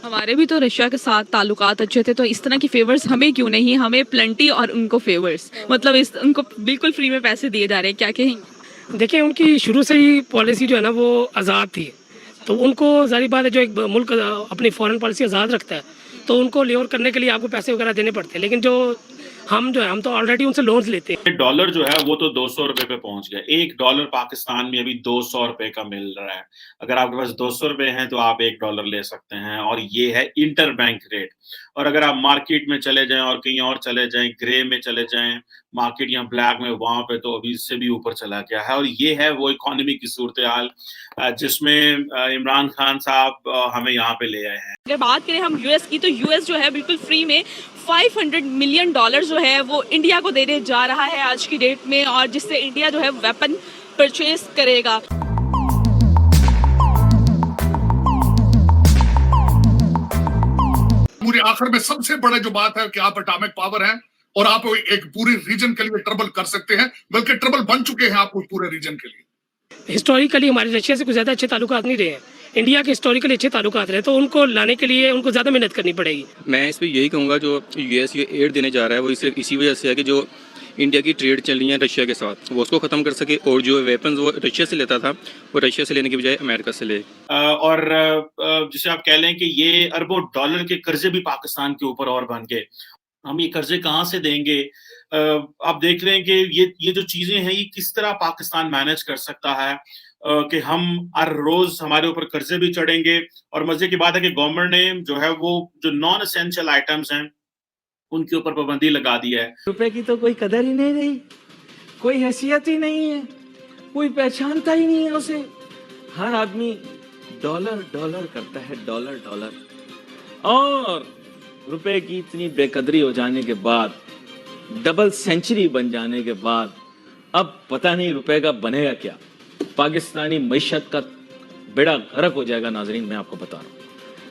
हमारे भी तो रशिया के साथ ताल्लुकात अच्छे थे, तो इस तरह की फेवर्स हमें क्यों नहीं, हमें प्लेंटी और उनको फेवर्स, मतलब इस उनको बिल्कुल फ्री में पैसे दिए जा रहे हैं, क्या कहेंगे? देखिए, उनकी शुरू से ही पॉलिसी जो है ना वो आज़ाद थी, तो उनको ज़ाहिर बात है जो एक मुल्क अपनी फॉरेन पॉलिसी आज़ाद रखता है तो उनको लेवर करने के लिए आपको पैसे वगैरह देने पड़ते हैं, लेकिन जो हम तो ऑलरेडी उनसे लोन्स लेते हैं। डॉलर जो है वो तो 200 रुपए पे पहुंच गया। $1 पाकिस्तान में अभी 200 रुपए का मिल रहा है। अगर आपके पास 200 रुपए हैं तो आप $1 ले सकते हैं, और ये है इंटर बैंक रेट। और अगर आप मार्केट में चले जाएं और कहीं और चले जाएं, ग्रे में चले जाएं, मार्केट या ब्लैक में, वहां पे तो अभी इससे भी ऊपर चला गया है। और ये है वो इकोनॉमी की सूरत हाल जिसमें इमरान खान साहब हमें यहाँ पे ले आए हैं। अगर बात करें हम यूएस की, तो यूएस जो है बिल्कुल फ्री में $500 मिलियन जो है वो इंडिया को देने जा रहा है आज की डेट में, और जिससे इंडिया जो है वेपन परचेज करेगा। पूरी आखिर में सबसे बड़ा जो बात है कि आप एटॉमिक पावर हैं और आप एक पूरे रीजन के लिए ट्रबल कर सकते हैं, बल्कि ट्रबल बन चुके हैं आप उस पूरे रीजन के लिए। हिस्टोरिकली हमारे रशिया से कुछ ज़्यादा अच्छे ताल्लुकात नहीं रहे हैं, इंडिया के हिस्टोरिकली अच्छे ताल्लुकात रहे, तो उनको लाने के लिए उनको ज़्यादा मेहनत करनी पड़ेगी। मैं इस पर यही कहूँगा, जो यूएस ये एड देने जा रहा है वो इसी वजह से है कि जो इंडिया की ट्रेड चल रही है रशिया के साथ वो उसको ख़त्म कर सके, और जो वेपन्स वो रशिया से लेता था वो रशिया से लेने की बजाय अमेरिका से ले। और जिसे आप कह लें कि ये अरबों डॉलर के कर्जे भी पाकिस्तान के ऊपर और बन गए। हम ये कर्जे कहाँ से देंगे? आप देख रहे हैं कि ये जो चीजें हैं ये किस तरह पाकिस्तान मैनेज कर सकता है कि हम हर रोज हमारे ऊपर कर्जे भी चढ़ेंगे। और मजे की बात है कि गवर्नमेंट ने जो है वो जो नॉन एसेंशियल आइटम्स हैं उनके ऊपर पाबंदी लगा दी है। रुपए की तो कोई कदर ही नहीं रही, कोई हैसियत ही नहीं है, कोई पहचानता ही नहीं है उसे। हर आदमी डॉलर डॉलर करता है, डॉलर डॉलर। और रुपए की इतनी बेकदरी हो जाने के बाद, डबल सेंचुरी बन जाने के बाद, अब पता नहीं रुपए का बनेगा क्या। पाकिस्तानी मईशत का बेड़ा गर्क हो जाएगा। नाजरीन, मैं आपको बता रहा हूँ,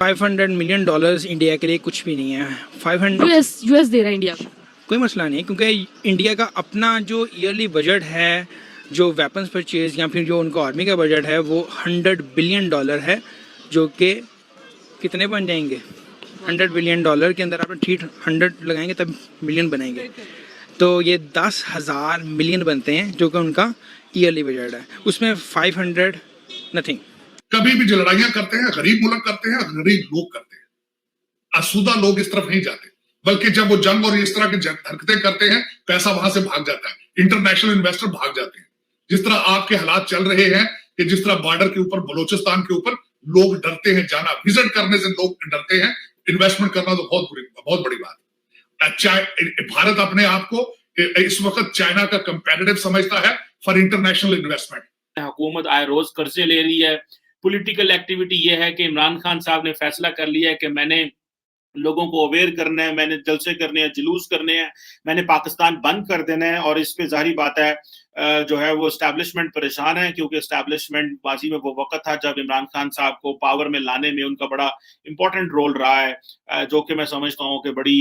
$500 मिलियन इंडिया के लिए कुछ भी नहीं है। 500 यूएस दे रहा है इंडिया को, कोई मसला नहीं है, क्योंकि इंडिया का अपना जो ईयरली बजट है, जो वेपन्स परचेज या फिर जो उनको आर्मी का बजट है वो $100 बिलियन है, जो कि कितने बन जाएंगे? $100 बिलियन के अंदर आप ठीक 100 लगाएंगे तब मिलियन बनेंगे, तो ये 10,000 मिलियन बनते हैं जो कि उनका ईयरली बजट है। उसमें 500 नथिंग। कभी भी जो लड़ाइयां करते हैं गरीब मुल्क करते हैं, गरीब लोग करते हैं। आसूदा लोग इस तरफ नहीं जाते, बल्कि जब वो जंग और इस तरह की हरकतें करते हैं पैसा वहां से भाग जाता है, इंटरनेशनल इन्वेस्टर भाग जाते हैं। जिस तरह आपके हालात चल रहे हैं कि जिस तरह बॉर्डर के ऊपर, बलोचिस्तान के ऊपर लोग डरते हैं जाना, विजिट करने से लोग डरते हैं, इन्वेस्टमेंट करना तो बहुत बड़ी बात है। भारत अपने आप को इस वक्त चाइना का कंपेटिटिव समझता है फॉर इंटरनेशनल इन्वेस्टमेंट। हुकूमत आए रोज कर्जे ले रही है। पॉलिटिकल एक्टिविटी ये है कि इमरान खान साहब ने फैसला कर लिया है कि मैंने लोगों को अवेयर करना है, मैंने जलसे करने हैं, जुलूस करने हैं, मैंने पाकिस्तान बंद कर देना है। और इस पे जाहिर बात है जो है वो एस्टैब्लिशमेंट परेशान है, क्योंकि एस्टैब्लिशमेंट बाजी में वो वक्त था जब इमरान खान साहब को पावर में लाने में उनका बड़ा इंपॉर्टेंट रोल रहा है, जो कि मैं समझता हूँ कि बड़ी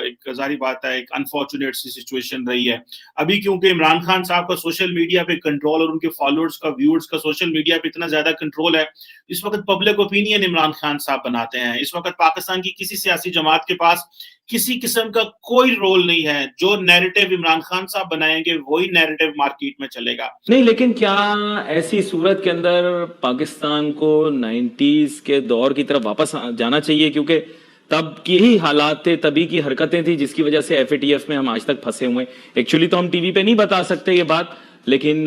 एक जाहिर बात है एक अनफॉर्चुनेट सी सिचुएशन रही है। अभी क्योंकि इमरान खान साहब का सोशल मीडिया पे कंट्रोल और उनके फॉलोअर्स का, व्यूअर्स का सोशल मीडिया पे इतना ज्यादा कंट्रोल है, इस वक्त पब्लिक ओपिनियन इमरान खान साहब बनाते हैं। इस वक्त पाकिस्तान की किसी सियासी जमात के पास किसी किस्म का कोई रोल नहीं है। जो नैरेटिव इमरान खान साहब बनाएंगे वही नैरेटिव मार्केट में चलेगा। नहीं, लेकिन क्या ऐसी सूरत के अंदर पाकिस्तान को 90s के दौर की तरफ वापस जाना चाहिए? क्योंकि तब की ही हालात थे, तभी की हरकतें थी जिसकी वजह से एफएटीएफ में हम आज तक फंसे हुए हैं। एक्चुअली तो हम टीवी पे नहीं बता सकते ये बात, लेकिन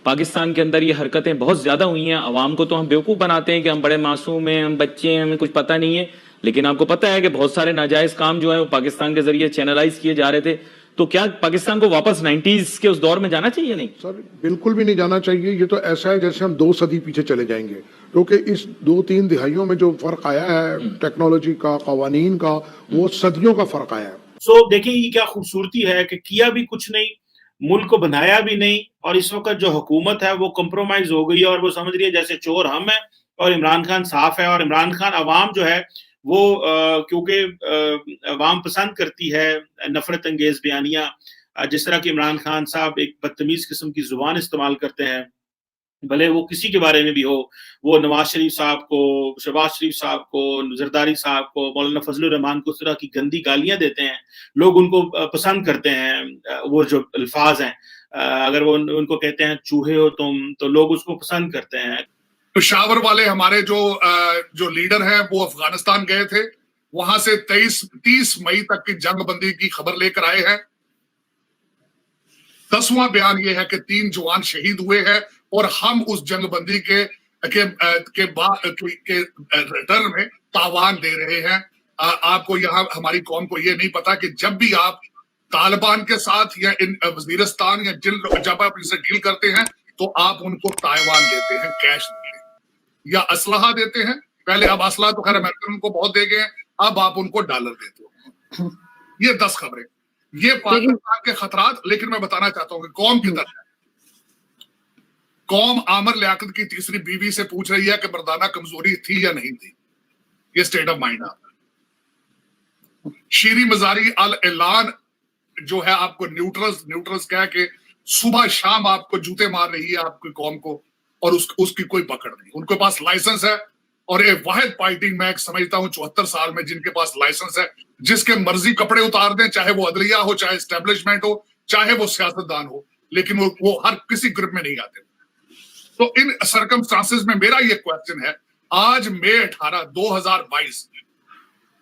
पाकिस्तान के अंदर ये हरकतें बहुत ज्यादा हुई हैं। अवाम को तो हम बेवकूफ बनाते हैं कि हम बड़े मासूम हैं, हम बच्चे हैं, हमें कुछ पता नहीं है, लेकिन आपको पता है कि बहुत सारे नाजायज काम जो है वो पाकिस्तान के जरिए चैनलाइज किए जा रहे थे। तो क्या पाकिस्तान को वापस 90s के उस दौर में जाना चाहिए? नहीं सर, बिल्कुल भी नहीं जाना चाहिए। ये तो ऐसा है जैसे हम 2 सदी पीछे चले जाएंगे, क्योंकि इस 2-3 दिहाइयों में जो फर्क आया है टेक्नोलॉजी का, कवानीन का, वो सदियों का फर्क आया है। देखिए ये क्या खूबसूरती है कि किया भी कुछ नहीं, मुल्क को बनाया भी नहीं, और इस वक्त जो हुकूमत है वो कंप्रोमाइज हो गई है और वो समझ रही है जैसे चोर हम हैं और इमरान खान साफ है। और इमरान खान अवाम जो है वो क्योंकि अवाम पसंद करती है नफरत अंगेज बयानियां, जिस तरह की इमरान खान साहब एक बदतमीज किस्म की जुबान इस्तेमाल करते हैं, भले वो किसी के बारे में भी हो, वो नवाज शरीफ साहब को, शहबाज शरीफ साहब को, जरदारी साहब को, मौलाना फजलुर रहमान को, इस तरह की गंदी गालियां देते हैं, लोग उनको पसंद करते हैं। वो जो अल्फाज हैं, अगर वो उनको कहते हैं चूहे हो तुम, तो लोग उसको पसंद करते हैं। पेशावर वाले हमारे जो लीडर हैं वो अफगानिस्तान गए थे, वहां से 30 मई तक की जंगबंदी की खबर लेकर आए हैं। 10वां बयान ये है कि 3 जवान शहीद हुए हैं और हम उस जंगबंदी के रिटर्न में तावान दे रहे हैं। आपको यहाँ हमारी कौम को ये नहीं पता कि जब भी आप तालिबान के साथ या इन वजीरिस्तान या जब आप इनसे डील करते हैं तो आप उनको ताइवान देते हैं, कैश देते हैं या असलहा देते हैं। पहले अब असलहा तो खैर अमेरिकन को बहुत दे गए हैं, अब आप उनको डॉलर देते हो। ये 10 खबरें, ये पाकिस्तान के खतरात। लेकिन मैं बताना चाहता हूँ कि कौम किधर है। कौम आमर लियाकत की तीसरी बीवी से पूछ रही है कि मर्दाना कमजोरी थी या नहीं थी। ये स्टेट ऑफ माइंड है। शीरी मजारी अल ऐलान जो है आपको न्यूट्रल्स कह के सुबह शाम आपको जूते मार रही है आपकी कौम को, और उसकी कोई पकड़ नहीं। उनके पास लाइसेंस है और एक वाहिद पार्टी मैं समझता हूं 74 साल में जिनके पास लाइसेंस है, जिसके मर्जी कपड़े उतार दें, चाहे वो अदलिया हो, चाहे एस्टेब्लिशमेंट हो, चाहे वो सियासतदान हो, लेकिन वो हर किसी ग्रुप में नहीं आते। तो इन सर्कमस्टांसेस में मेरा ये क्वेश्चन है, आज मई 18, 2022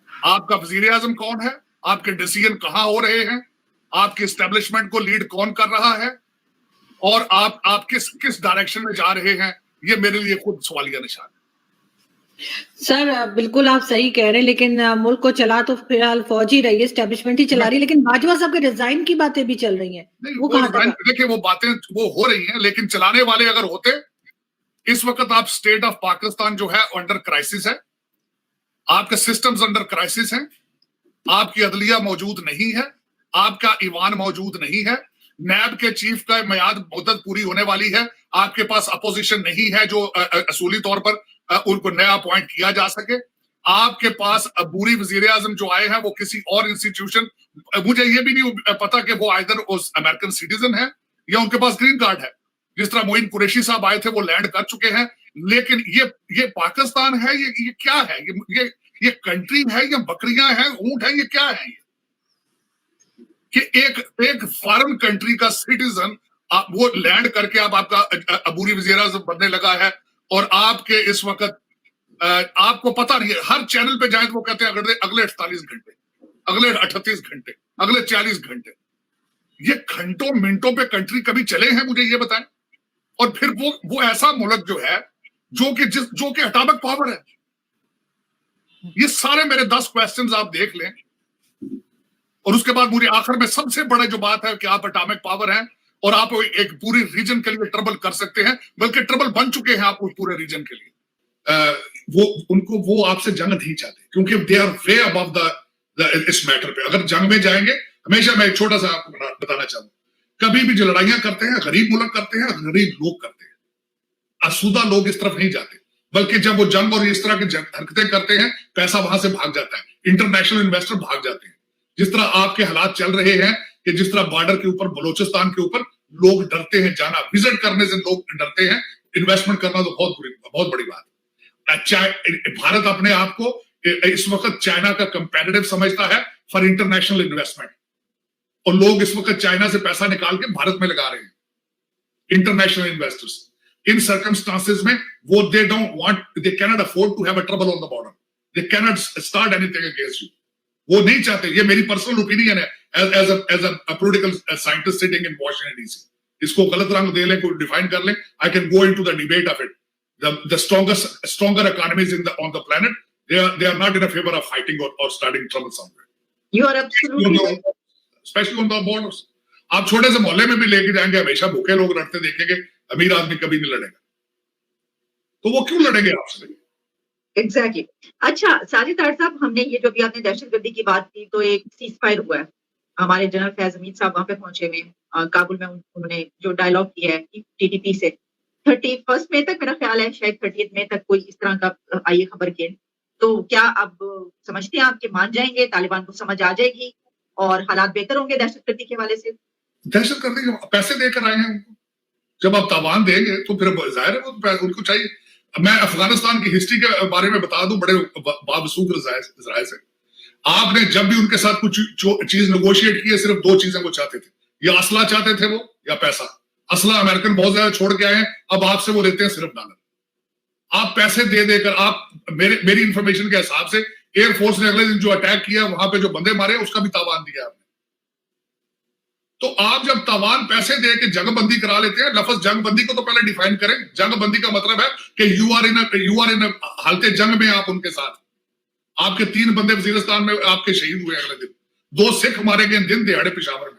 आपका वजीर आजम कौन है? आपके डिसीजन कहां हो रहे हैं? आपके एस्टेब्लिशमेंट को लीड कौन कर रहा है? और आप किस डायरेक्शन में जा रहे हैं? ये मेरे लिए खुद सवालिया निशान है। सर बिल्कुल आप सही कह रहे हैं, लेकिन मुल्क को चला तो फिलहाल फौज ही रही है, एस्टेब्लिशमेंट ही चला रही है, लेकिन बाजवा साहब के रिजाइन की बातें भी चल रही हैं। वो कहां तक? देखिए वो बातें वो हो रही हैं, लेकिन चलाने वाले अगर होते, इस वक्त आप स्टेट ऑफ पाकिस्तान जो है अंडर क्राइसिस है, आपके सिस्टम्स अंडर क्राइसिस हैं, आपकी अदलिया मौजूद नहीं है, आपका ईवान मौजूद नहीं है, नैब के चीफ का मियाद मुद्दत पूरी होने वाली है, आपके पास अपोजिशन नहीं है जो असूली तौर पर उनको नया अपॉइंट किया जा सके। आपके पास अबूरी वजीर आजम जो आए हैं वो किसी और इंस्टीट्यूशन, मुझे ये भी नहीं पता कि वो आइदर अमेरिकन सिटीजन है या उनके पास ग्रीन कार्ड है। जिस तरह मोइन कुरैशी साहब आए थे वो लैंड कर चुके हैं, लेकिन ये पाकिस्तान है, ये क्या है? ये कंट्री है या बकरियां हैं, ऊंट है, ये क्या है? ये कि एक फॉरेन कंट्री का सिटीजन वो लैंड करके अब आपका अबूरी वजीर आजम बनने लगा है, और आपके इस वक्त आपको पता नहीं है, हर चैनल पे जाए तो वो कहते हैं अगले 48 घंटे, अगले 38 घंटे, अगले 40 घंटे। ये घंटों मिनटों पे कंट्री कभी चले हैं? मुझे ये बताएं। और फिर वो ऐसा मुल्क जो है जो कि अटामिक पावर है। ये सारे मेरे 10 क्वेश्चंस आप देख लें, और उसके बाद मुझे आखिर में सबसे बड़ा जो बात है कि आप अटामिक पावर हैं और आप एक पूरे रीजन के लिए ट्रबल कर सकते हैं, बल्कि ट्रबल बन चुके हैं आप उस पूरे रीजन के लिए। वो आपसे जंग नहीं चाहते, क्योंकि दे आर वे अबव इस मैटर पे। अगर जंग में जाएंगे, हमेशा मैं एक छोटा सा आपको बताना चाहूंगा, कभी भी जो लड़ाइयां करते हैं गरीब मुल्क करते हैं, गरीब लोग करते हैं। आसूदा लोग इस तरफ नहीं जाते, बल्कि जब वो जंग और इस तरह की हरकतें करते हैं, पैसा वहां से भाग जाता है, इंटरनेशनल इन्वेस्टर भाग जाते हैं। जिस तरह आपके हालात चल रहे हैं कि जिस तरह बॉर्डर के ऊपर, बलोचिस्तान के ऊपर लोग डरते हैं जाना, विजिट करने से लोग डरते हैं, इन्वेस्टमेंट करना तो बहुत बड़ी बात है। भारत अपने आप को इस वक्त चाइना का कंपेटिटिव समझता है फॉर इंटरनेशनल इन्वेस्टमेंट, और लोग इस वक्त चाइना से पैसा निकाल के भारत में लगा रहे हैं, इंटरनेशनल इन्वेस्टर्स। इन सर्कमस्टांसेस में वो they cannot afford to have a trouble on the border, they cannot start anything against you. वो नहीं चाहते। ये मेरी पर्सनल ओपिनियन है as a political scientist sitting in Washington DC. इसको गलत रंग दे लें, कोई डिफाइन कर लें, I can go into the debate of it. The stronger economies on the planet, they are not in a favor of fighting or starting trouble somewhere. You are absolutely right. Especially on the borders. आप छोटे से मोहल्ले में भी लेके जाएंगे, हमेशा भूखे लोग लड़ते देखेंगे, अमीर आदमी कभी नहीं लड़ेगा। तो वो क्यों लड़ेंगे आपसे? एग्जैक्टली अच्छा साजिद तार साहब, हमने ये जो भी आपने दहशतगर्दी की बात की, तो एक सीज फायर हुआ है। हमारे जनरल फैज हमीद साहब वहां पे पहुंचे हुए, काबुल में उन्होंने जो डायलॉग किया है टीटीपी से, 31 मई तक मेरा ख्याल है, शायद 30 मई तक कोई इस तरह का आई खबर के। तो क्या अब समझते हैं आपके मान जाएंगे, तालिबान को समझ आ जाएगी और हालात बेहतर होंगे दहशतगर्दी के हवाले से? दहशतगर्दी पैसे देकर आए हैं उनको, जब आप तावान देंगे तो फिर जाहिर है वो उनको चाहिए। मैं अफगानिस्तान की हिस्ट्री के बारे में बता दूं बड़े बावसूख नजराए से। आपने जब भी उनके साथ कुछ चीज नेगोशिएट की है, सिर्फ दो चीजें वो चाहते थे, या असला चाहते थे वो या पैसा। असला अमेरिकन बहुत ज्यादा छोड़ के आए हैं, अब आपसे वो लेते हैं सिर्फ डॉलर। आप पैसे दे देकर, आप मेरी इंफॉर्मेशन के हिसाब से एयरफोर्स ने अगले दिन जो अटैक किया वहां पे जो बंदे मारे उसका भी तावान दिया आपने। तो आप जब तावान पैसे दे के जंगबंदी करा लेते हैं, लफ्ज जंगबंदी को तो पहले डिफाइन करें। जंगबंदी का मतलब है कि यू आर इन हालते जंग में आप उनके साथ। आपके 3 बंदे वजीरिस्तान में आपके शहीद हुए अगले दिन, 2 सिख मारे गए दिन दिहाड़े पेशावर में।